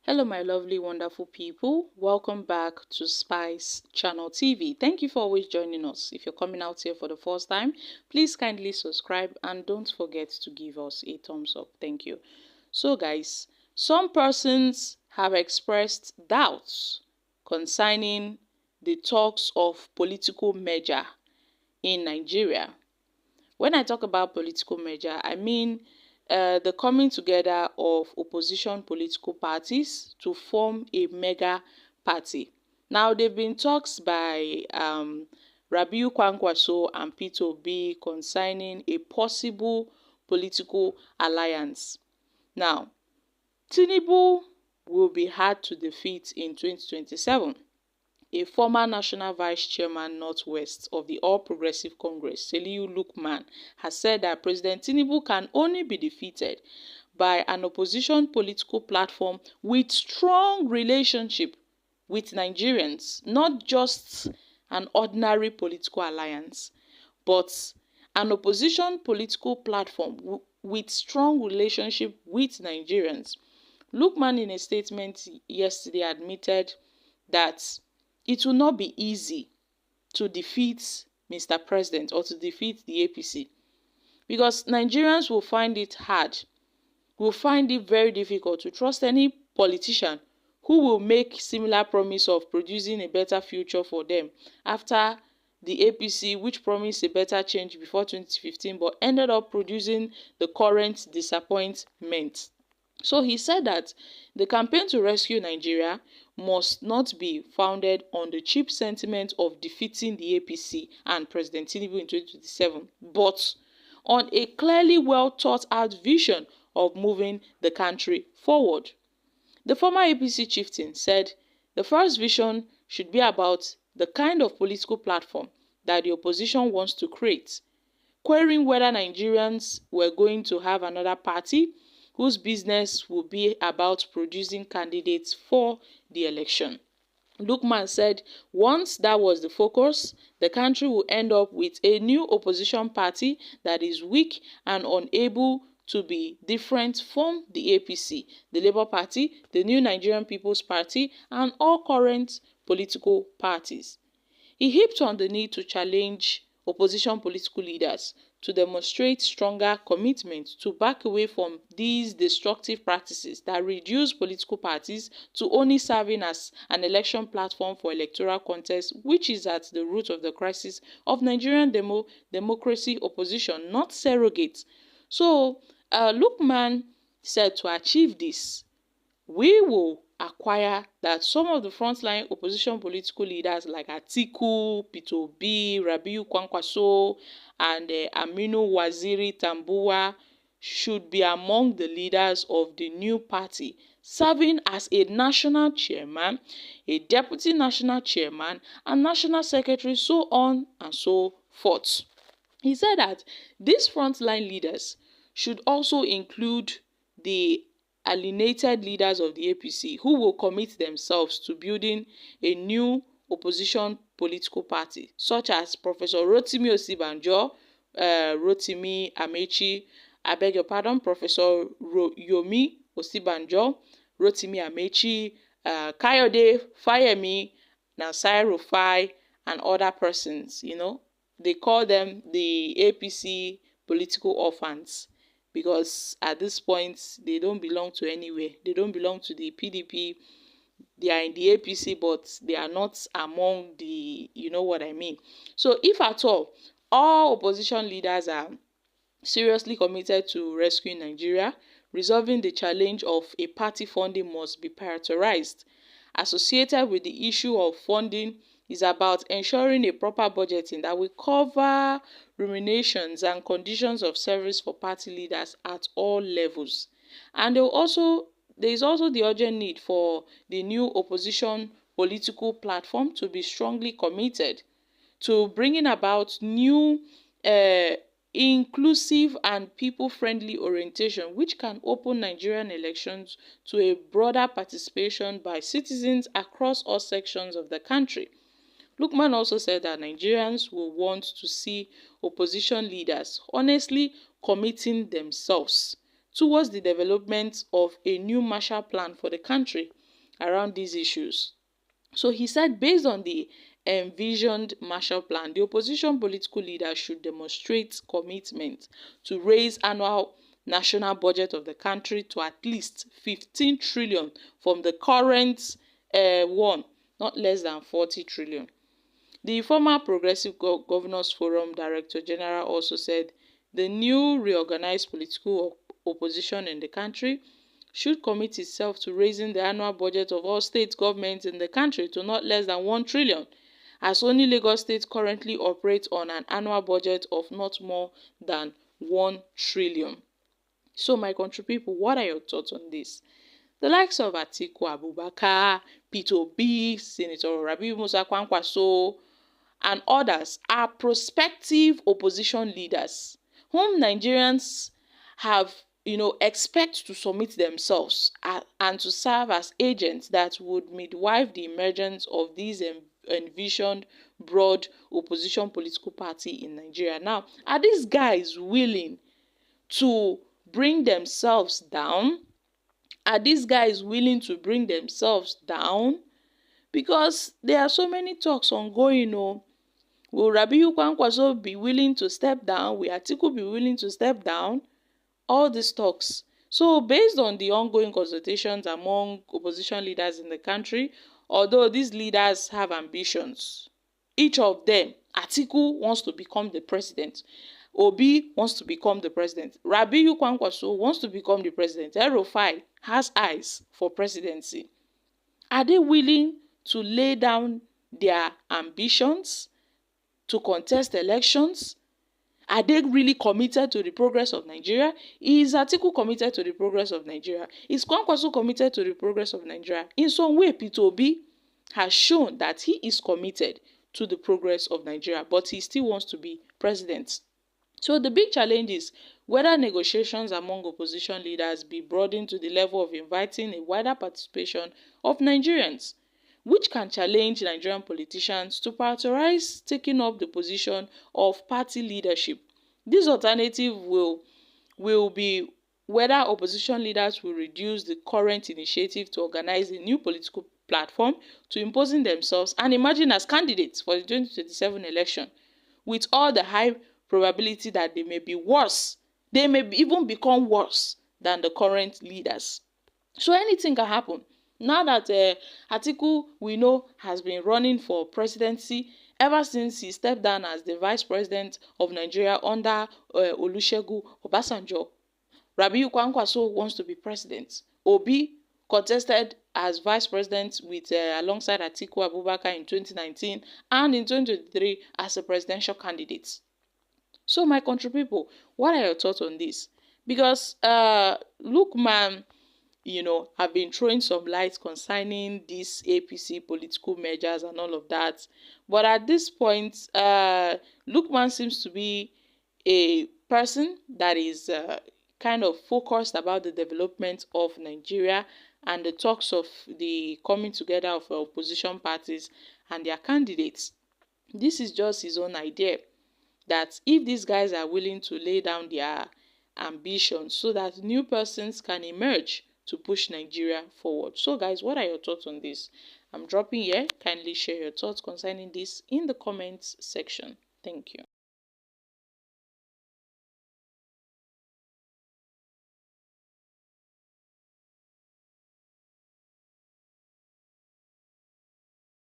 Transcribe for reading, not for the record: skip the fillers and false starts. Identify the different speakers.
Speaker 1: Hello my lovely wonderful people, welcome back to Spice Channel TV. Thank you for always joining us. If you're coming out here for the first time, please kindly subscribe and don't forget to give us a thumbs up. Thank you. So guys, some persons have expressed doubts concerning the talks of political merger in Nigeria. When I talk about political merger, I mean the coming together of opposition political parties to form a mega party. Now, there have been talks by Rabiu Kwankwaso and Peter Obi concerning a possible political alliance. Now, Tinubu will be hard to defeat in 2027. A former national vice chairman northwest of the All Progressive Congress, Seliu Lukman, has said that President Tinubu can only be defeated by an opposition political platform with strong relationship with Nigerians, not just an ordinary political alliance, but an opposition political platform with strong relationship with Nigerians. Lukman, in a statement yesterday, admitted that it will not be easy to defeat Mr. President or to defeat the APC because Nigerians will find it hard, will find it very difficult to trust any politician who will make similar promise of producing a better future for them after the APC, which promised a better change before 2015 but ended up producing the current disappointment. So he said that the campaign to rescue Nigeria must not be founded on the cheap sentiment of defeating the APC and President Tinubu in 2027, but on a clearly well thought out vision of moving the country forward. The former APC chieftain said the first vision should be about the kind of political platform that the opposition wants to create, querying whether Nigerians were going to have another party whose business will be about producing candidates for the election. Lukman said once that was the focus, the country will end up with a new opposition party that is weak and unable to be different from the APC, the Labour Party, the New Nigerian People's Party, and all current political parties. He heaped on the need to challenge opposition political leaders to demonstrate stronger commitment to back away from these destructive practices that reduce political parties to only serving as an election platform for electoral contests, which is at the root of the crisis of Nigerian democracy opposition, not surrogates. So, Lukman said to achieve this, we will acquire that some of the frontline opposition political leaders like Atiku, Peter Obi, Rabiu Kwankwaso, and Aminu Waziri Tambuwa should be among the leaders of the new party, serving as a national chairman, a deputy national chairman, and national secretary, so on and so forth. He said that these frontline leaders should also include the alienated leaders of the APC who will commit themselves to building a new opposition political party, such as Professor Rotimi Osibanjo, Rotimi Amechi, I beg your pardon, Professor Yomi Osibanjo, Rotimi Amechi, Kayode Fayemi, Nasir Rufai, and other persons. They call them the APC political orphans, because at this point they don't belong to anywhere. They don't belong to the PDP. They are in the APC, but they are not among the, you know what I mean. So if at all opposition leaders are seriously committed to rescuing Nigeria, resolving the challenge of a party funding must be prioritized. Associated with the issue of funding is about ensuring a proper budgeting that will cover remunerations and conditions of service for party leaders at all levels. And there is also the urgent need for the new opposition political platform to be strongly committed to bringing about new inclusive and people-friendly orientation which can open Nigerian elections to a broader participation by citizens across all sections of the country. Lukman also said that Nigerians will want to see opposition leaders honestly committing themselves towards the development of a new Marshall Plan for the country around these issues. So he said, based on the envisioned Marshall Plan, the opposition political leaders should demonstrate commitment to raise annual national budget of the country to at least 15 trillion from the current one, not less than 40 trillion. The former Progressive Governors Forum Director General also said the new reorganized political opposition in the country should commit itself to raising the annual budget of all state governments in the country to not less than 1 trillion, as only Lagos State currently operates on an annual budget of not more than 1 trillion. So my country people, what are your thoughts on this? The likes of Atiku Abubakar, Peter Obi, Senator Rabiu Musa Kwankwaso, and others are prospective opposition leaders whom Nigerians have, expect to submit themselves and to serve as agents that would midwife the emergence of these envisioned broad opposition political party in Nigeria. Now, are these guys willing to bring themselves down? Are these guys willing to bring themselves down? Because there are so many talks ongoing. Will Rabiu Kwankwaso be willing to step down? Will Atiku be willing to step down? All these talks. So based on the ongoing consultations among opposition leaders in the country, although these leaders have ambitions, each of them, Atiku wants to become the president, Obi wants to become the president, Rabiu Kwankwaso wants to become the president, El-Rufai has eyes for presidency. Are they willing to lay down their ambitions to contest elections? Are they really committed to the progress of Nigeria? Is Atiku committed to the progress of Nigeria? Is Kwankwaso committed to the progress of Nigeria? In some way, Peter Obi has shown that he is committed to the progress of Nigeria, but he still wants to be president. So the big challenge is whether negotiations among opposition leaders be broadened to the level of inviting a wider participation of Nigerians, which can challenge Nigerian politicians to prioritize taking up the position of party leadership. This alternative will be whether opposition leaders will reduce the current initiative to organize a new political platform to imposing themselves and emerging as candidates for the 2027 election, with all the high probability that they may be worse. They may even become worse than the current leaders. So anything can happen. Now that Atiku, we know, has been running for presidency ever since he stepped down as the vice president of Nigeria under Olusegun Obasanjo. Rabiu Kwankwaso wants to be president. Obi contested as vice president with alongside Atiku Abubakar in 2019 and in 2023 as a presidential candidate. So my country people, what are your thoughts on this? Because Lookman, have been throwing some light concerning these APC political measures and all of that. But at this point, Lookman seems to be a person that is kind of focused about the development of Nigeria and the talks of the coming together of opposition parties and their candidates. This is just his own idea that if these guys are willing to lay down their ambitions so that new persons can emerge to push Nigeria forward. So guys, what are your thoughts on this? I'm dropping here. Kindly share your thoughts concerning this in the comments section. Thank you.